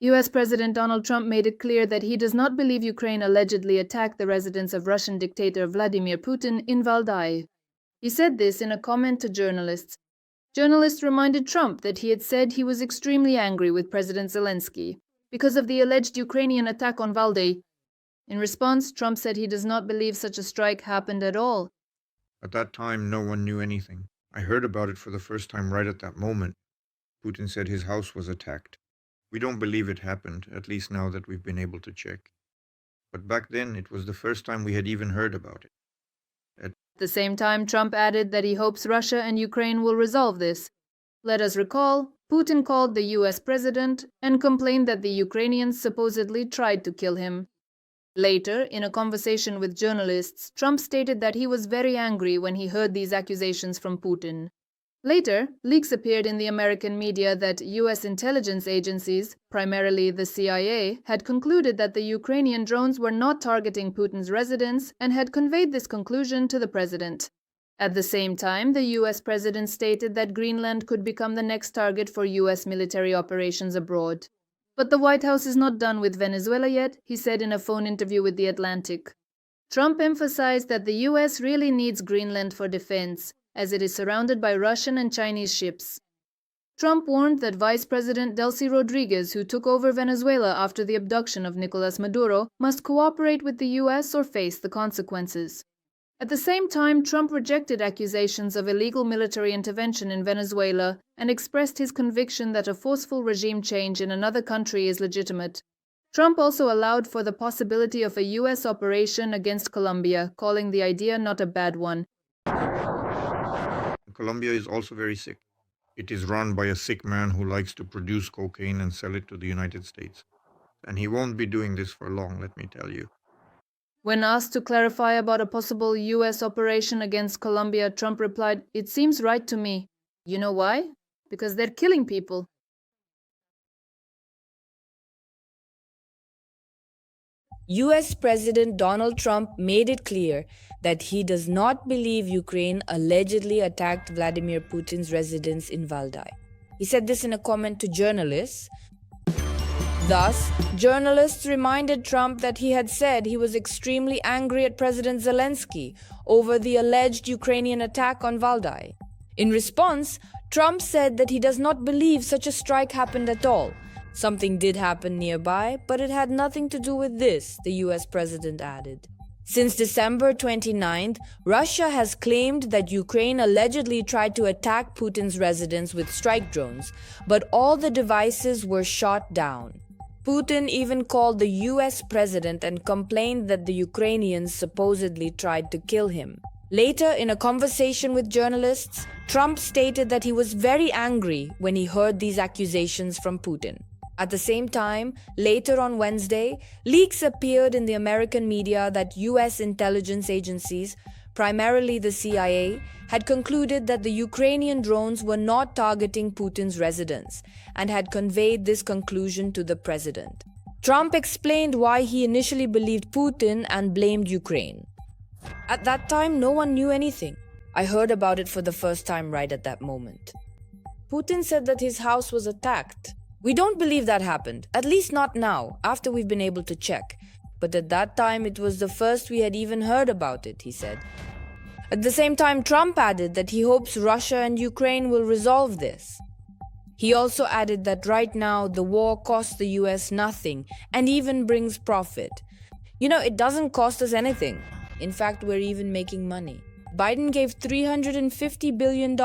US President Donald Trump made it clear that he does not believe Ukraine allegedly attacked the residence of Russian dictator Vladimir Putin in Valdai. He said this in a comment to journalists. Journalists reminded Trump that he had said he was extremely angry with President Zelensky because of the alleged Ukrainian attack on Valdai. In response, Trump said he does not believe such a strike happened at all. At that time, no one knew anything. I heard about it for the first time right at that moment. Putin said his house was attacked. We don't believe it happened, at least now that we've been able to check. But back then, it was the first time we had even heard about it. At the same time, Trump added that he hopes Russia and Ukraine will resolve this. Let us recall, Putin called the US president and complained that the Ukrainians supposedly tried to kill him. Later, in a conversation with journalists, Trump stated that he was very angry when he heard these accusations from Putin. Later, leaks appeared in the American media that US intelligence agencies, primarily the CIA, had concluded that the Ukrainian drones were not targeting Putin's residence and had conveyed this conclusion to the president. At the same time, the US president stated that Greenland could become the next target for US military operations abroad. But the White House is not done with Venezuela yet, he said in a phone interview with The Atlantic. Trump emphasized that the US really needs Greenland for defense, as it is surrounded by Russian and Chinese ships. Trump warned that Vice President Delcy Rodriguez, who took over Venezuela after the abduction of Nicolas Maduro, must cooperate with the US or face the consequences. At the same time, Trump rejected accusations of illegal military intervention in Venezuela and expressed his conviction that a forceful regime change in another country is legitimate. Trump also allowed for the possibility of a US operation against Colombia, calling the idea not a bad one. Colombia is also very sick. It is run by a sick man who likes to produce cocaine and sell it to the United States. And he won't be doing this for long, let me tell you. When asked to clarify about a possible US operation against Colombia, Trump replied, "It seems right to me. You know why? Because they're killing people." US President Donald Trump made it clear that he does not believe Ukraine allegedly attacked Vladimir Putin's residence in Valdai. He said this in a comment to journalists. Thus, journalists reminded Trump that he had said he was extremely angry at President Zelensky over the alleged Ukrainian attack on Valdai. In response, Trump said that he does not believe such a strike happened at all. Something did happen nearby, but it had nothing to do with this, the US president added. Since December 29th, Russia has claimed that Ukraine allegedly tried to attack Putin's residence with strike drones, but all the devices were shot down. Putin even called the US president and complained that the Ukrainians supposedly tried to kill him. Later, in a conversation with journalists, Trump stated that he was very angry when he heard these accusations from Putin. At the same time, later on Wednesday, leaks appeared in the American media that US intelligence agencies, primarily the CIA, had concluded that the Ukrainian drones were not targeting Putin's residence and had conveyed this conclusion to the president. Trump explained why he initially believed Putin and blamed Ukraine. At that time, no one knew anything. I heard about it for the first time right at that moment. Putin said that his house was attacked. We don't believe that happened, at least not now, after we've been able to check. But at that time, it was the first we had even heard about it, he said. At the same time, Trump added that he hopes Russia and Ukraine will resolve this. He also added that right now, the war costs the US nothing and even brings profit. It doesn't cost us anything. In fact, we're even making money. Biden gave $350 billion,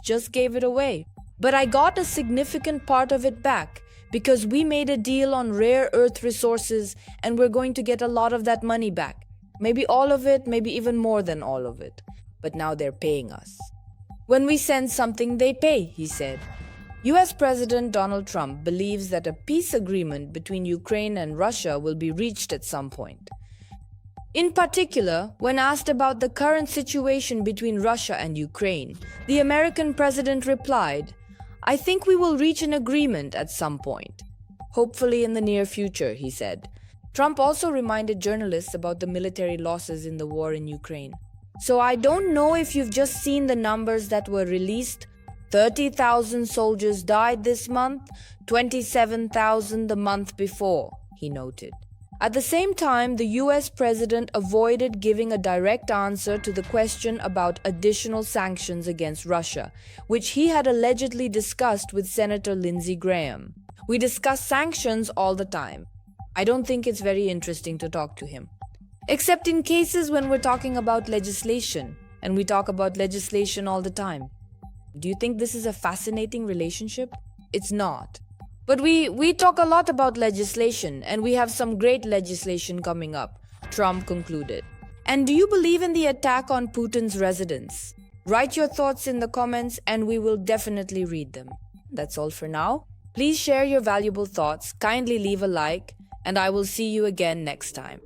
just gave it away. But I got a significant part of it back because we made a deal on rare earth resources and we're going to get a lot of that money back. Maybe all of it, maybe even more than all of it. But now they're paying us. When we send something, they pay, he said. US President Donald Trump believes that a peace agreement between Ukraine and Russia will be reached at some point. In particular, when asked about the current situation between Russia and Ukraine, the American president replied, "I think we will reach an agreement at some point. Hopefully in the near future," he said. Trump also reminded journalists about the military losses in the war in Ukraine. "So I don't know if you've just seen the numbers that were released. 30,000 soldiers died this month, 27,000 the month before, he noted. At the same time, the US president avoided giving a direct answer to the question about additional sanctions against Russia, which he had allegedly discussed with Senator Lindsey Graham. We discuss sanctions all the time. I don't think it's very interesting to talk to him. Except in cases when we're talking about legislation, and we talk about legislation all the time. Do you think this is a fascinating relationship? It's not. But we talk a lot about legislation, and we have some great legislation coming up, Trump concluded. And do you believe in the attack on Putin's residence? Write your thoughts in the comments, and we will definitely read them. That's all for now. Please share your valuable thoughts, kindly leave a like, and I will see you again next time.